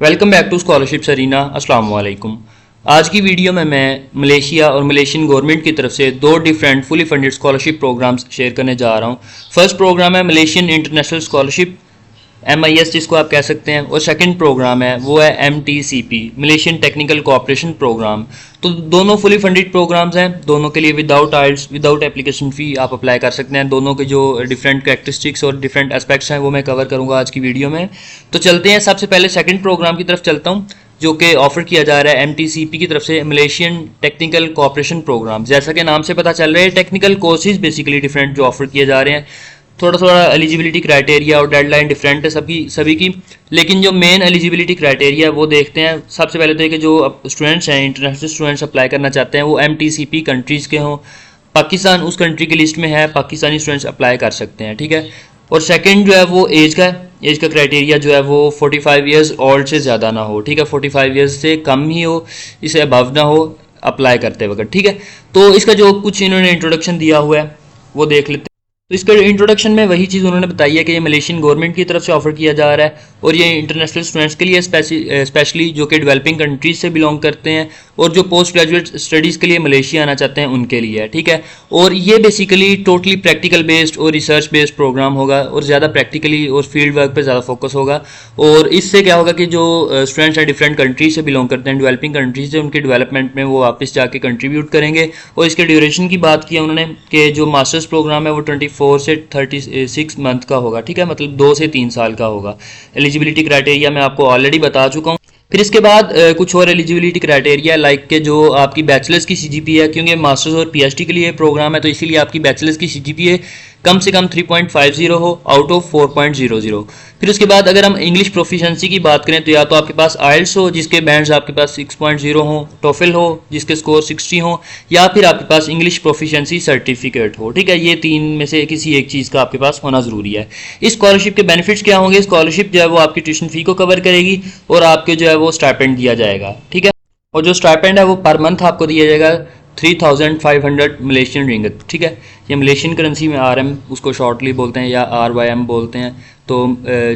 Welcome back to scholarship arena. अस्सलाम वालेकुम। आज की वीडियो में मैं मलेशिया और मलेशियन गवर्नमेंट की तरफ से दो different fully funded scholarship programmes share करने जा रहा हूँ। फर्स्ट प्रोग्राम है मलेशियन इंटरनेशनल स्कॉलरशिप MIS जिसको आप कह सकते हैं, और सेकंड प्रोग्राम है वो है MTCP Malaysian technical cooperation programme. तो दोनों फुली फंडेड प्रोग्राम्स हैं, दोनों के लिए without IELTS without application fee आप अप्लाई कर सकते हैं। दोनों के जो डिफरेंट कैरेक्टरिस्टिक्स और डिफरेंट एस्पेक्ट्स हैं वो मैं कवर करूँगा आज की वीडियो में। तो चलते हैं, सबसे पहले सेकंड प्रोग्राम की तरफ चलता हूँ जो कि ऑफर किया जा रहा है MTCP की तरफ से, मलेशियन टेक्निकल कोऑपरेशन प्रोग्राम। जैसा कि नाम से पता चल रहा है टेक्निकल कोर्सेज बेसिकली डिफरेंट जो ऑफर किए जा रहे हैं। थोड़ा थोड़ा एलिजिबिलिटी क्राइटेरिया और डेडलाइन डिफरेंट है सभी की, लेकिन जो मेन एलिजिबिलिटी क्राइटेरिया है वो देखते हैं। सबसे पहले तो कि जो स्टूडेंट्स हैं, इंटरनेशनल स्टूडेंट्स अप्लाई करना चाहते हैं, वो MTCP कंट्रीज़ के हों। पाकिस्तान उस कंट्री की लिस्ट में है, पाकिस्तानी स्टूडेंट्स अप्लाई कर सकते हैं, ठीक है। और सेकंड जो है वो एज का क्राइटेरिया जो है वो 45 ईयर्स ओल्ड से ज़्यादा ना हो, ठीक है। 45 ईयर्स से कम ही हो, इससे अबव ना हो अप्लाई करते वक्त, ठीक है। तो इसका जो कुछ इन्होंने इंट्रोडक्शन दिया हुआ है वो देख लेते हैं। तो इसका इंट्रोडक्शन में वही चीज़ उन्होंने बताई है कि ये मलेशियन गवर्नमेंट की तरफ से ऑफर किया जा रहा है, और ये इंटरनेशनल स्टूडेंट्स के लिए स्पेशली जो कि डेवलपिंग कंट्रीज से बिलोंग करते हैं और जो पोस्ट ग्रेजुएट स्टडीज़ के लिए मलेशिया आना चाहते हैं उनके लिए है, ठीक है। और ये बेसिकली टोटली प्रैक्टिकल बेस्ड और रिसर्च बेस्ड प्रोग्राम होगा, और ज़्यादा प्रैक्टिकली और फील्ड वर्क पर ज़्यादा फोकस होगा। और इससे क्या होगा कि जो स्टूडेंट्स हैं डिफरेंट कंट्रीज से बिलोंग करते हैं, डेवलपिंग कंट्रीज से, उनके डेवलपमेंट में वो वापस जाके कंट्रीब्यूट करेंगे। और इसके ड्यूरेशन की बात की उन्होंने कि जो मास्टर्स प्रोग्राम है वो 24 से 36 मंथ का होगा, ठीक है, मतलब 2 से 3 साल का होगा। एलिजिबिलिटी क्राइटेरिया मैं आपको ऑलरेडी बता चुका हूँ। फिर इसके बाद कुछ और एलिजिबिलिटी क्राइटेरिया लाइक के जो आपकी बैचलर्स की CGPA है, क्योंकि मास्टर्स और PhD के लिए प्रोग्राम है तो इसीलिए आपकी बैचलर्स की CGPA कम से कम 3.50 हो आउट ऑफ 4.00। फिर उसके बाद अगर हम इंग्लिश प्रोफिशेंसी की बात करें तो या तो आपके पास IELTS हो जिसके बैंड्स आपके पास 6.0 हो, TOEFL हो जिसके स्कोर 60 हो, या फिर आपके पास इंग्लिश प्रोफिशेंसी सर्टिफिकेट हो, ठीक है। ये तीन में से किसी एक चीज़ का आपके पास होना ज़रूरी है। इस स्कॉलरशिप के बेनिफिट्स क्या होंगे? स्कॉलरशिप जो है वो आपकी ट्यूशन फ़ी को कवर करेगी और आपके जो है वो स्टाइपेंड दिया जाएगा, ठीक है। और जो स्टाइपेंड है वो पर मंथ आपको दिया जाएगा 3500 मलेशियन रिंगत, ठीक है। ये मलेशियन करेंसी में RM उसको शॉर्टली बोलते हैं या RYM बोलते हैं। तो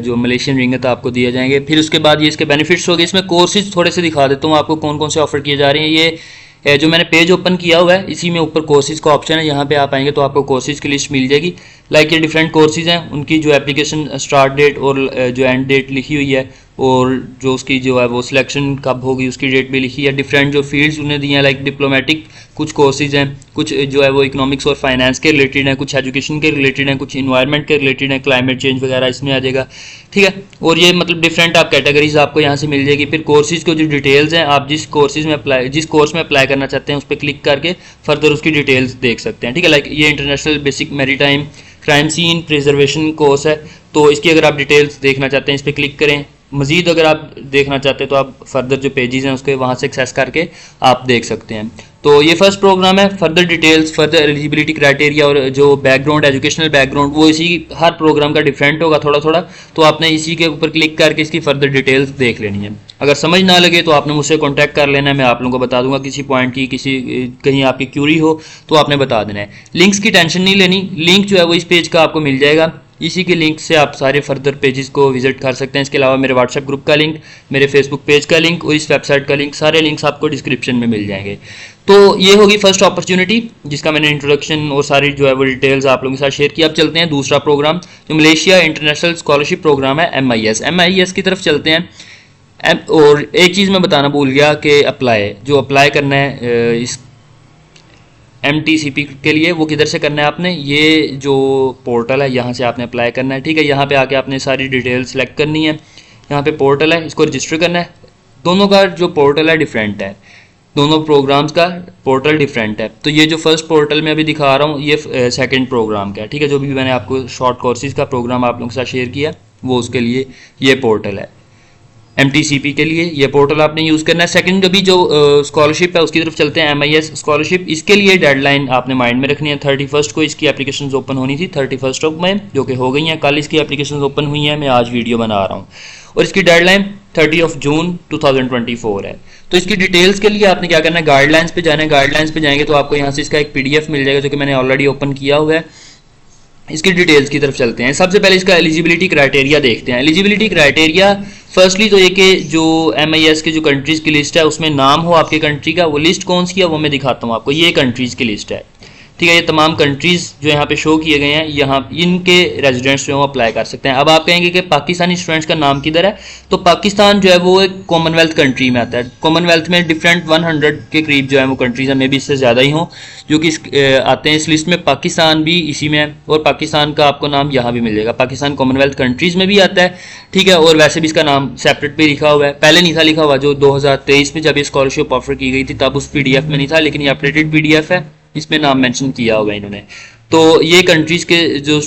जो मलेशियन रिंगत आपको दिए जाएंगे। फिर उसके बाद ये इसके बेनिफिट्स हो गए। इसमें कोर्सेज थोड़े से दिखा देता हूँ आपको कौन कौन से ऑफर किए जा रहे हैं। ये जो मैंने पेज ओपन किया हुआ है इसी में ऊपर कोर्सेज का ऑप्शन है, यहाँ पे आप आएंगे तो आपको कोर्सेज की लिस्ट मिल जाएगी। लाइक ये डिफरेंट कोर्सेज हैं, उनकी जो एप्लीकेशन स्टार्ट डेट और जो एंड डेट लिखी हुई है, और जो उसकी जो है वो सिलेक्शन कब होगी उसकी डेट भी लिखी है। डिफरेंट जो फील्ड्स उन्हें दिए हैं लाइक डिप्लोमेटिक कुछ कोर्सेज हैं, कुछ जो है वो इकोनॉमिक्स और फाइनेंस के रिलेटेड हैं, कुछ एजुकेशन के रिलेटेड हैं, कुछ इन्वायरमेंट के रिलेटेड हैं, क्लाइमेट चेंज वगैरह इसमें आ जाएगा, ठीक है। और ये मतलब डिफरेंट आप कैटेगरीज आपको यहाँ से मिल जाएगी। फिर कोर्सेज को जो डिटेल्स हैं, आप जिस कोर्स में अप्लाई करना चाहते हैं उस पर क्लिक करके फर्दर उसकी डिटेल्स देख सकते हैं, ठीक है। लाइक ये international basic maritime crime scene preservation course है, तो इसकी अगर आप डिटेल्स देखना चाहते हैं इस पर क्लिक करें। मजीद अगर आप देखना चाहते हैं तो आप फर्दर जो पेजेस हैं उसके वहाँ से एक्सेस करके आप देख सकते हैं। तो ये फर्स्ट प्रोग्राम है। Further details, further eligibility criteria और जो बैकग्राउंड एजुकेशनल बैकग्राउंड वो इसी हर प्रोग्राम का डिफरेंट होगा थोड़ा थोड़ा, तो आपने इसी के ऊपर क्लिक करके इसकी फर्दर डिटेल्स देख लेनी है। अगर समझ ना लगे तो आपने मुझसे कॉन्टैक्ट कर लेना है, मैं आप लोगों को बता दूंगा किसी पॉइंट की कहीं आपकी क्यूरी हो तो आपने बता देना है। लिंक्स की टेंशन नहीं लेनी, लिंक जो है वो इस पेज का आपको मिल जाएगा। इसी के लिंक से आप सारे फर्दर पेजेस को विजिट कर सकते हैं। इसके अलावा मेरे व्हाट्सएप ग्रुप का लिंक, मेरे फेसबुक पेज का लिंक और इस वेबसाइट का लिंक, सारे लिंक्स आपको डिस्क्रिप्शन में मिल जाएंगे। तो ये होगी फर्स्ट अपॉर्चुनिटी जिसका मैंने इंट्रोडक्शन और सारी जो है वो डिटेल्स आप लोगों के साथ शेयर किया। अब चलते हैं दूसरा प्रोग्राम जो मलेशिया इंटरनेशनल स्कॉलरशिप प्रोग्राम है MIS की तरफ चलते हैं। और एक चीज़ मैं बताना भूल गया कि अप्लाई करना है इस MTCP के लिए वो किधर से करना है आपने, ये जो पोर्टल है यहाँ से आपने अप्लाई करना है, ठीक है। यहाँ पे आके आपने सारी डिटेल सेलेक्ट करनी है। यहाँ पे पोर्टल है, इसको रजिस्टर करना है। दोनों का जो पोर्टल है डिफरेंट है, दोनों प्रोग्राम्स का पोर्टल डिफरेंट है। तो ये जो फर्स्ट पोर्टल में अभी दिखा रहा हूँ ये सेकंड प्रोग्राम का है, ठीक है। जो भी मैंने आपको शॉर्ट कोर्सेज का प्रोग्राम आप लोगों के साथ शेयर किया वो उसके लिए ये पोर्टल है। MTCP के लिए ये पोर्टल आपने यूज़ करना है। सेकंड अभी जो स्कॉलरशिप है उसकी तरफ चलते हैं, MIS स्कॉलरशिप। इसके लिए डेडलाइन आपने माइंड में रखनी है। 31 को इसकी एप्लीकेशंस ओपन होनी थी, 31 में जो कि हो गई हैं। कल इसकी एप्लीकेशंस ओपन हुई हैं, मैं आज वीडियो बना रहा हूँ, और इसकी डेडलाइन 30 जून 2024 है। तो इसकी डिटेल्स के लिए आपने क्या करना है, गाइडलाइंस पे जाना है। गाइडलाइंस पे जाएंगे तो आपको यहाँ से इसका एक PDF मिल जाएगा जो कि मैंने ऑलरेडी ओपन किया हुआ है। इसकी डिटेल्स की तरफ चलते हैं। सबसे पहले इसका एलिजिबिलिटी क्राइटेरिया देखते हैं। एलिजिबिलिटी क्राइटेरिया फर्स्टली तो ये कि जो MIS के जो कंट्रीज़ की लिस्ट है उसमें नाम हो आपके कंट्री का। वो लिस्ट कौन सी है वो मैं दिखाता हूँ आपको। ये कंट्रीज़ की लिस्ट है, ठीक है। ये तमाम कंट्रीज़ जो यहाँ पे शो किए गए हैं, यहाँ इनके रेजिडेंट्स जो हैं वो अप्लाई कर सकते हैं। अब आप कहेंगे कि पाकिस्तानी स्टूडेंट्स का नाम किधर है, तो पाकिस्तान जो है वो एक कॉमनवेल्थ कंट्री में आता है। कॉमनवेल्थ में डिफरेंट 100 के करीब जो है वो कंट्रीज़ हैं, मे बी इससे ज़्यादा ही हों, जो कि आते हैं इस लिस्ट में। पाकिस्तान भी इसी में है और पाकिस्तान का आपको नाम यहाँ भी मिल जाएगा। पाकिस्तान कॉमनवेल्थ कंट्रीज़ में भी आता है, ठीक है। और वैसे भी इसका नाम सेपरेट भी लिखा हुआ है, पहले नहीं था लिखा हुआ। जो 2023 में जब ये स्कॉलरशिप ऑफर की गई थी तब उस PDF में नहीं था, लेकिन ये अपडेटेड PDF है, इसमें नाम मेंशन किया हुआ है इन्होंने। तो ये कंट्रीज़ के जो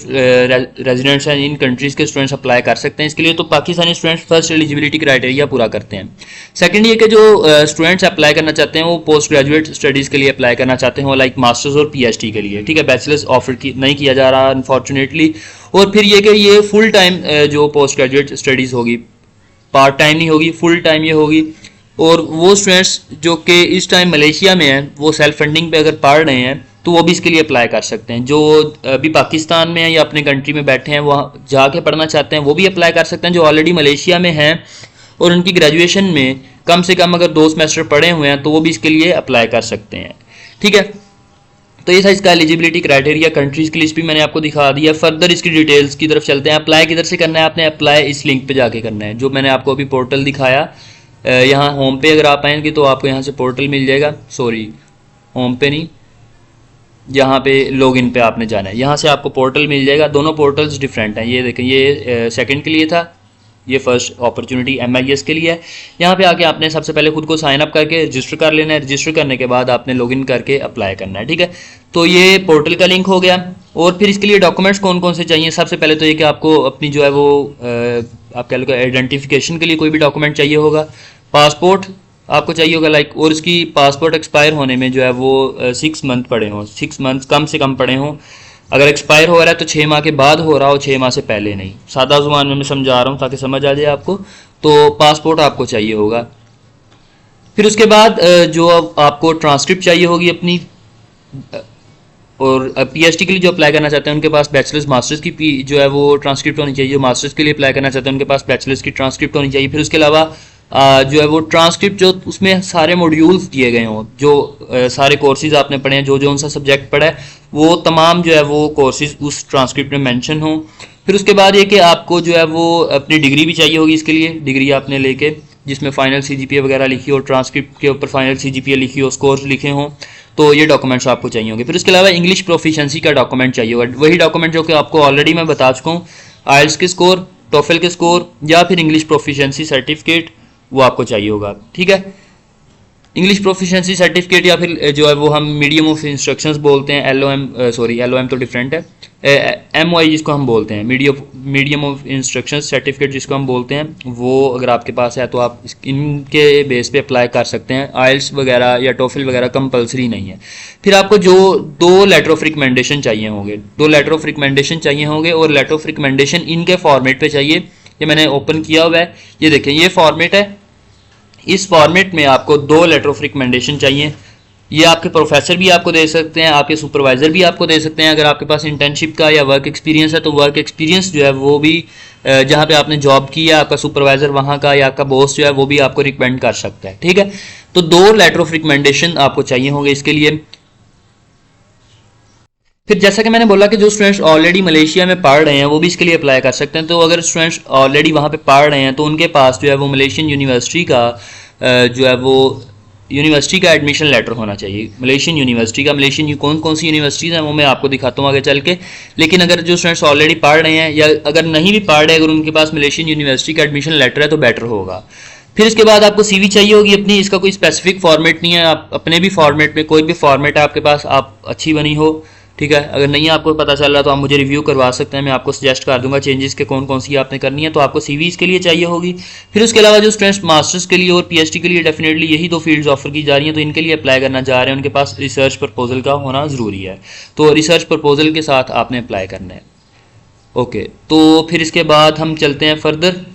रेजिडेंट्स हैं, इन कंट्रीज़ के स्टूडेंट्स अप्लाई कर सकते हैं इसके लिए। तो Pakistani students first eligibility criteria पूरा करते हैं। सेकंड ये कि जो स्टूडेंट्स अप्लाई करना चाहते हैं वो पोस्ट ग्रेजुएट स्टडीज़ के लिए अप्लाई करना चाहते हैं, लाइक मास्टर्स और PhD के लिए, ठीक है। बैचलर्स ऑफर नहीं किया जा रहा अनफॉर्चुनेटली। और फिर ये कि ये फुल टाइम जो पोस्ट ग्रेजुएट स्टडीज़ होगी, पार्ट टाइम नहीं होगी, फुल टाइम ये होगी। और वो स्टूडेंट्स जो कि इस टाइम मलेशिया में हैं, वो सेल्फ फंडिंग पे अगर पढ़ रहे हैं तो वो भी इसके लिए अप्लाई कर सकते हैं। जो अभी पाकिस्तान में हैं या अपने कंट्री में बैठे हैं, वहाँ जाके पढ़ना चाहते हैं, वो भी अप्लाई कर सकते हैं। जो ऑलरेडी मलेशिया में हैं और उनकी ग्रेजुएशन में कम से कम अगर 2 सेमेस्टर पढ़े हुए हैं तो वो भी इसके लिए अप्लाई कर सकते हैं, ठीक है। तो ये था इसका एलिजिबिलिटी क्राइटेरिया। कंट्रीज़ की लिस्ट भी मैंने आपको दिखा दिया। फर्दर इसकी डिटेल्स की तरफ चलते हैं। अप्लाई किधर से करना है, आपने अप्लाई इस लिंक पे जाके करना है, जो मैंने आपको अभी पोर्टल दिखाया। यहाँ होम पे अगर आप आएंगे तो आपको यहाँ से पोर्टल मिल जाएगा, सॉरी होम पे नहीं, यहाँ पे लॉगिन पे आपने जाना है, यहाँ से आपको पोर्टल मिल जाएगा। दोनों पोर्टल्स डिफरेंट हैं। ये देखें, ये सेकंड के लिए था, ये फर्स्ट अपॉर्चुनिटी MIS के लिए है। यहाँ पे आके आपने सबसे पहले खुद को साइन अप करके रजिस्टर कर लेना है। रजिस्टर करने के बाद आपने लॉगिन करके अप्लाई करना है, ठीक है। तो ये पोर्टल का लिंक हो गया। और फिर इसके लिए डॉक्यूमेंट्स कौन कौन से चाहिए, सबसे पहले तो ये कि आपको अपनी जो है वो आप कह लो आइडेंटिफिकेशन के लिए कोई भी डॉक्यूमेंट चाहिए होगा। पासपोर्ट आपको चाहिए होगा, लाइक, और इसकी पासपोर्ट एक्सपायर होने में जो है वो 6 मंथ पड़े हों, 6 मंथ कम से कम पड़े हों। अगर एक्सपायर हो रहा है तो 6 माह के बाद हो रहा हो, 6 माह से पहले नहीं। सादा जुबान में मैं समझा रहा हूँ ताकि समझ आ जाए आपको। तो पासपोर्ट आपको चाहिए होगा। फिर उसके बाद जो आपको ट्रांसक्रिप्ट चाहिए होगी अपनी। और PhD के लिए जो अप्लाई करना चाहते हैं उनके पास बैचलर्स मास्टर्स की जो है वो ट्रांसक्रिप्ट होनी चाहिए। जो मास्टर्स के लिए अप्लाई करना चाहते हैं उनके पास बैचलर्स की ट्रांसक्रिप्ट होनी चाहिए। फिर उसके अलावा जो है वो ट्रांसक्रिप्ट जो उसमें सारे मॉड्यूल्स दिए गए हों, जो सारे कोर्सेज आपने पढ़े हैं, जो जो उनसा सब्जेक्ट पढ़ा है, वो तमाम जो है वो कोर्सेज उस ट्रांसक्रिप्ट में मेंशन हों। फिर उसके बाद ये कि आपको जो है वो अपनी डिग्री भी चाहिए होगी इसके लिए। डिग्री आपने लेके जिसमें फाइनल CGPA वगैरह लिखी हो, ट्रांसक्रिप्ट के ऊपर फाइनल CGPA लिखी हो, स्कोर्स लिखे हों, तो ये डॉक्यूमेंट्स आपको चाहिए होंगे। फिर उसके अलावा इंग्लिश प्रोफिशिएंसी का डॉक्यूमेंट चाहिए होगा। वही डॉक्यूमेंट जो कि आपको ऑलरेडी मैं बता चुका हूँ, IELTS के स्कोर, TOEFL के स्कोर या फिर इंग्लिश प्रोफिशिएंसी सर्टिफिकेट, वो आपको चाहिए होगा, ठीक है। इंग्लिश प्रोफिशिएंसी सर्टिफिकेट या फिर जो है वो हम मीडियम ऑफ इंस्ट्रक्शंस बोलते हैं, LOM तो डिफरेंट है, MOI जिसको हम बोलते हैं, मीडियम ऑफ इंस्ट्रक्शंस सर्टिफिकेट जिसको हम बोलते हैं, वो अगर आपके पास है तो आप इनके बेस पे अप्लाई कर सकते हैं। IELTS वगैरह या TOEFL वगैरह कंपलसरी नहीं है। फिर आपको जो 2 लेटर ऑफ रिकमेंडेशन चाहिए होंगे, 2 लेटर ऑफ रिकमेंडेशन चाहिए होंगे, और लेटर ऑफ रिकमेंडेशन इनके फॉर्मेट पे चाहिए। ये मैंने ओपन किया हुआ है, ये देखें, ये फॉर्मेट है। इस फॉर्मेट में आपको 2 लेटर ऑफ रिकमेंडेशन चाहिए। ये आपके प्रोफेसर भी आपको दे सकते हैं, आपके सुपरवाइजर भी आपको दे सकते हैं। अगर आपके पास इंटर्नशिप का या वर्क एक्सपीरियंस है तो वर्क एक्सपीरियंस जो है वो भी जहाँ पे आपने जॉब की है, आपका सुपरवाइजर वहाँ का या आपका बॉस जो है वो भी आपको रिकमेंड कर सकता है, ठीक है। तो 2 लेटर ऑफ रिकमेंडेशन आपको चाहिए होंगे इसके लिए। फिर जैसा कि मैंने बोला कि जो स्टूडेंट्स ऑलरेडी मलेशिया में पढ़ रहे हैं वो भी इसके लिए अप्लाई कर सकते हैं। तो अगर स्टूडेंट्स ऑलरेडी वहाँ पे पढ़ रहे हैं तो उनके पास जो है वो मलेशियन यूनिवर्सिटी का जो है वो यूनिवर्सिटी का एडमिशन लेटर होना चाहिए। मलेशियन यूनिवर्सिटी का, मलेशियन कौन कौन सी यूनिवर्सिटीज़ हैं वो मैं आपको दिखाता हूँ आगे चल के। लेकिन अगर जो स्टूडेंट्स ऑलरेडी पढ़ रहे हैं या अगर नहीं भी पढ़ रहे, अगर उनके पास मलेशियन यूनिवर्सिटी का एडमिशन लेटर है तो बेटर होगा। फिर इसके बाद आपको CV चाहिए होगी अपनी। इसका कोई स्पेसिफिक फॉर्मेट नहीं है, आप अपने भी फॉर्मेट में, कोई भी फॉर्मेट है आपके पास, आप अच्छी बनी हो, ठीक है। अगर नहीं आपको पता चल रहा तो आप मुझे रिव्यू करवा सकते हैं, मैं आपको सजेस्ट कर दूंगा चेंजेस के कौन कौन सी आपने करनी है। तो आपको CVs के लिए चाहिए होगी। फिर उसके अलावा जो स्टूडेंट्स मास्टर्स के लिए और PhD के लिए डेफिनेटली यही 2 फील्ड्स ऑफर की जा रही हैं, तो इनके लिए अप्लाई करना चाह रहे हैं, उनके पास रिसर्च प्रपोजल का होना ज़रूरी है। तो रिसर्च प्रपोजल के साथ आपने अप्लाई करना है, ओके। तो फिर इसके बाद हम चलते हैं फर्दर।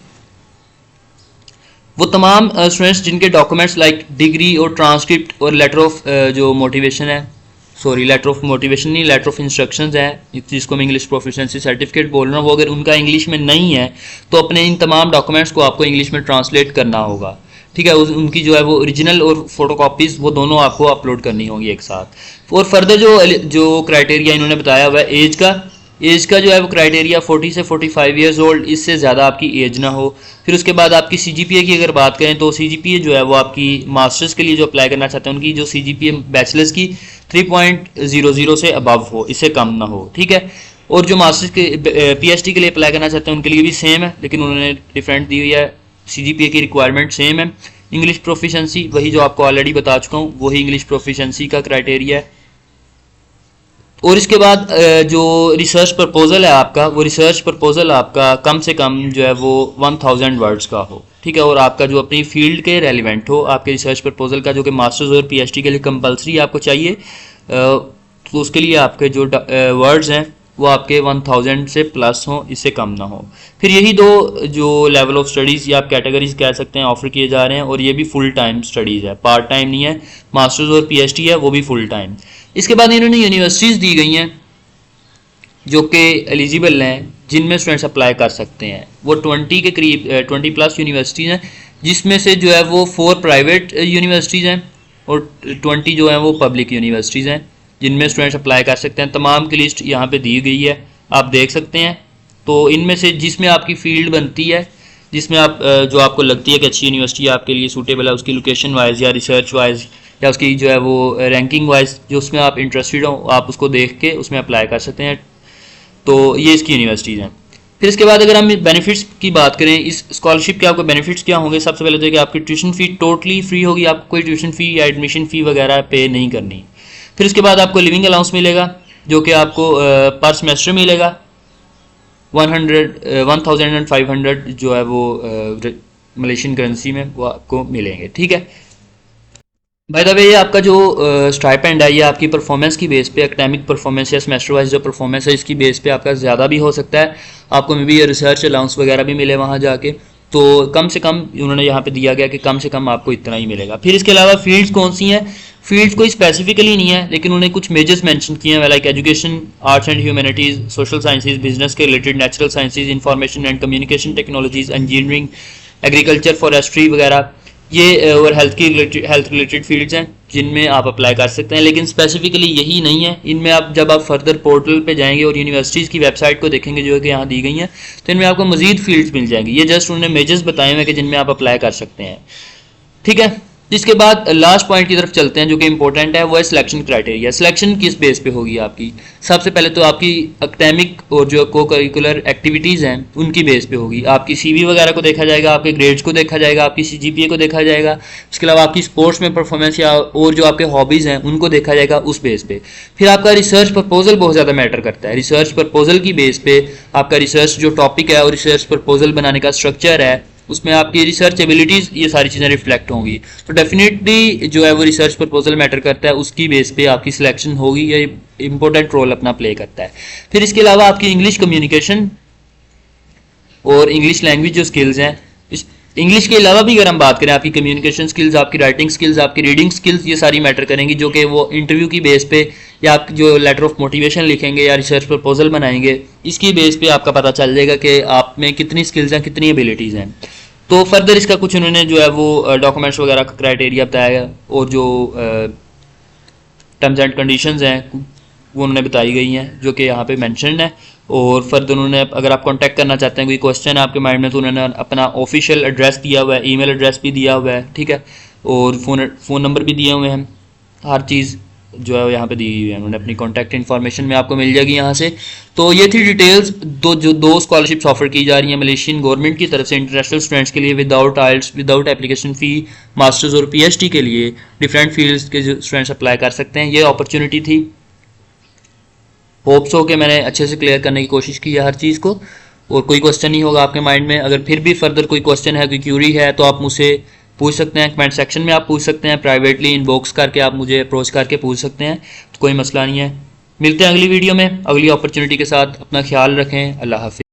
वो तमाम स्टूडेंट्स जिनके डॉक्यूमेंट्स लाइक डिग्री और ट्रांसक्रिप्ट और लेटर ऑफ जो मोटिवेशन है, सॉरी लेटर ऑफ मोटिवेशन नहीं, लेटर ऑफ इंस्ट्रक्शंस है जिसको मैं इंग्लिश प्रोफिशिएंसी सर्टिफिकेट बोल रहा हूँ, वो अगर उनका इंग्लिश में नहीं है तो अपने इन तमाम डॉक्यूमेंट्स को आपको इंग्लिश में ट्रांसलेट करना होगा, ठीक है। उनकी जो है वो ओरिजिनल और फोटोकॉपीज़ वो दोनों आपको अपलोड करनी होंगी एक साथ। और फर्दर जो क्राइटेरिया इन्होंने बताया हुआ है एज का जो है वो क्राइटेरिया 40 से 45 ईयर्स ओल्ड, इससे ज़्यादा आपकी एज ना हो। फिर उसके बाद आपकी CGPA की अगर बात करें तो CGPA जो है वो आपकी मास्टर्स के लिए जो अप्लाई करना चाहते हैं उनकी जो CGPA बैचलर्स की 3.00 से अबव हो, इससे कम ना हो, ठीक है। और जो मास्टर्स के PhD के लिए अप्लाई करना चाहते हैं उनके लिए भी सेम है, लेकिन उन्होंने डिफरेंट दी हुई है। CGPA की रिक्वायरमेंट सेम है। इंग्लिश प्रोफिशिएंसी वही जो आपको ऑलरेडी बता चुका हूँ, वही इंग्लिश प्रोफिशिएंसी का क्राइटेरिया है। और इसके बाद जो रिसर्च प्रपोजल है आपका, वो रिसर्च प्रपोजल आपका कम से कम जो है वो 1000 वर्ड्स का हो, ठीक है। और आपका जो अपनी फील्ड के रेलिवेंट हो आपके रिसर्च प्रपोजल का, जो कि मास्टर्स और PhD के लिए कंपलसरी आपको चाहिए। तो उसके लिए आपके जो वर्ड्स हैं वो आपके 1000 से प्लस हों, इससे कम ना हो। फिर यही दो जो लेवल ऑफ स्टडीज़ या आप कैटेगरीज कह सकते हैं ऑफर किए जा रहे हैं, और ये भी फुल टाइम स्टडीज़ है, पार्ट टाइम नहीं है। मास्टर्स और PhD है वो भी फुल टाइम। इसके बाद इन्होंने यूनिवर्सिटीज़ दी गई हैं जो कि एलिजिबल हैं, जिनमें स्टूडेंट्स अप्लाई कर सकते हैं। वो 20 के करीब 20+ यूनिवर्सिटीज़ हैं, जिसमें से जो है वो 4 प्राइवेट यूनिवर्सिटीज़ हैं और 20 जो हैं वो पब्लिक यूनिवर्सिटीज़ हैं, जिनमें स्टूडेंट्स अप्लाई कर सकते हैं। तमाम की लिस्ट यहाँ पे दी गई है, आप देख सकते हैं। तो इनमें से जिसमें आपकी फील्ड बनती है, जिसमें आप जो आपको लगती है कि अच्छी यूनिवर्सिटी आपके लिए सूटेबल है, उसकी लोकेशन वाइज या रिसर्च वाइज या उसकी जो है वो रैंकिंग वाइज, जो उसमें आप इंटरेस्टेड हो आप उसको देख के उसमें अप्लाई कर सकते हैं। तो ये इसकी यूनिवर्सिटीज़ हैं। फिर इसके बाद अगर हम बेनिफिट्स की बात करें, इस स्कॉलरशिप के आपको बेनिफिट्स क्या होंगे। सबसे पहले तो कि आपकी ट्यूशन फ़ी टोटली फ्री होगी, आपको कोई ट्यूशन फ़ी या एडमिशन फ़ी वगैरह पे नहीं करनी। फिर उसके बाद आपको लिविंग अलाउंस मिलेगा, जो कि आपको पर सेमेस्टर मिलेगा 1500 जो है वो मलेशियन करेंसी में वो आपको मिलेंगे, ठीक है। बाय द वे ये आपका जो स्टाइपेंड है ये आपकी परफॉर्मेंस की बेस पे, एकेडमिक परफॉर्मेंस या सेमेस्टर वाइज जो परफॉर्मेंस है इसकी बेस पे आपका ज़्यादा भी हो सकता है। आपको मे बी ये रिसर्च अलाउंस वगैरह भी मिले वहाँ जाके, तो कम से कम उन्होंने यहाँ पे दिया गया कि कम से कम आपको इतना ही मिलेगा। फिर इसके अलावा फील्ड्स कौन सी हैं, फील्ड्स कोई स्पेसिफिकली नहीं है, लेकिन उन्हें कुछ मेजर्स मेंशन किए हैं, like education, arts and humanities, social sciences, business के related, natural sciences, information and communication technologies, engineering, agriculture, forestry वगैरह, ये और हेल्थ रिलेटेड फील्ड्स हैं जिनमें आप अप्लाई कर सकते हैं। लेकिन स्पेसिफिकली यही नहीं है, इनमें आप जब आप फर्दर पोर्टल पे जाएंगे और यूनिवर्सिटीज़ की वेबसाइट को देखेंगे जो कि यहाँ दी गई हैं, तो इनमें आपको मजीद फील्ड्स मिल जाएंगी। ये जस्ट उन्होंने मेजर्स बताए हुए हैं कि जिनमें आप अप्लाई कर सकते हैं, ठीक है। इसके बाद लास्ट पॉइंट की तरफ चलते हैं जो कि इंपॉर्टेंट है, वो है सिलेक्शन क्राइटेरिया। सिलेक्शन किस बेस पे होगी आपकी। सबसे पहले तो आपकी एकेडमिक और जो को करिकुलर एक्टिविटीज़ हैं उनकी बेस पे होगी। आपकी CV वगैरह को देखा जाएगा, आपके ग्रेड्स को देखा जाएगा, आपकी CGPA को देखा जाएगा। इसके अलावा आपकी स्पोर्ट्स में परफॉर्मेंस या और जो आपके हॉबीज़ हैं उनको देखा जाएगा उस बेस पे। फिर आपका रिसर्च प्रपोजल बहुत ज़्यादा मैटर करता है। रिसर्च प्रपोजल की बेस पे आपका रिसर्च जो टॉपिक है और रिसर्च प्रपोजल बनाने का स्ट्रक्चर है, उसमें आपकी रिसर्च एबिलिटीज़ ये सारी चीज़ें रिफ्लेक्ट होंगी। तो डेफिनेटली जो है वो रिसर्च प्रपोजल मैटर करता है, उसकी बेस पे आपकी सिलेक्शन होगी, ये इंपॉर्टेंट रोल अपना प्ले करता है। फिर इसके अलावा आपकी इंग्लिश कम्युनिकेशन और इंग्लिश लैंग्वेज जो स्किल्स हैं, इंग्लिश के अलावा भी अगर हम बात करें, आपकी कम्युनिकेशन स्किल्स, आपकी राइटिंग स्किल्स, आपकी रीडिंग स्किल्स, ये सारी मैटर करेंगी, जो कि वो इंटरव्यू की बेस पे या आप जो लेटर ऑफ मोटिवेशन लिखेंगे या रिसर्च प्रपोजल बनाएंगे, इसकी बेस पे आपका पता चल जाएगा कि आप में कितनी स्किल्स हैं, कितनी एबिलिटीज़ हैं। तो फर्दर इसका कुछ उन्होंने जो है वो डॉक्यूमेंट्स वगैरह का क्राइटेरिया बताया और जो टर्म्स एंड कंडीशंस हैं वो उन्होंने बताई गई हैं, जो कि यहाँ पे मेंशन्ड है। और फर्दर उन्होंने अगर आप कांटेक्ट करना चाहते हैं, कोई क्वेश्चन है आपके माइंड में, तो उन्होंने अपना ऑफिशियल एड्रेस दिया हुआ है, ईमेल एड्रेस भी दिया हुआ है, ठीक है, और फ़ोन नंबर भी दिए हुए हैं। हर चीज़ जो है यहाँ पे दी हुई है, उन्होंने अपनी कॉन्टैक्ट इन्फॉर्मेशन में आपको मिल जाएगी यहाँ से। तो ये थी डिटेल्स दो स्कॉलरशिप्स ऑफर की जा रही हैं मलेशियन गवर्नमेंट की तरफ से इंटरनेशनल स्टूडेंट्स के लिए विदाउट आइल्स, विदाउट एप्लीकेशन फ़ी, मास्टर्स और PhD के लिए डिफरेंट फील्ड्स के जो स्टूडेंट्स अप्लाई कर सकते हैं। ये अपॉर्चुनिटी थी, होप्स हो कि मैंने अच्छे से क्लियर करने की कोशिश की है हर चीज़ को, और कोई क्वेश्चन नहीं होगा आपके माइंड में। अगर फिर भी फर्दर कोई क्वेश्चन है, कोई क्यूरी है, तो आप मुझसे पूछ सकते हैं, कमेंट सेक्शन में आप पूछ सकते हैं, प्राइवेटली इनबॉक्स करके आप मुझे अप्रोच करके पूछ सकते हैं, तो कोई मसला नहीं है। मिलते हैं अगली वीडियो में अगली अपॉर्चुनिटी के साथ। अपना ख्याल रखें। अल्लाह हाफिज़।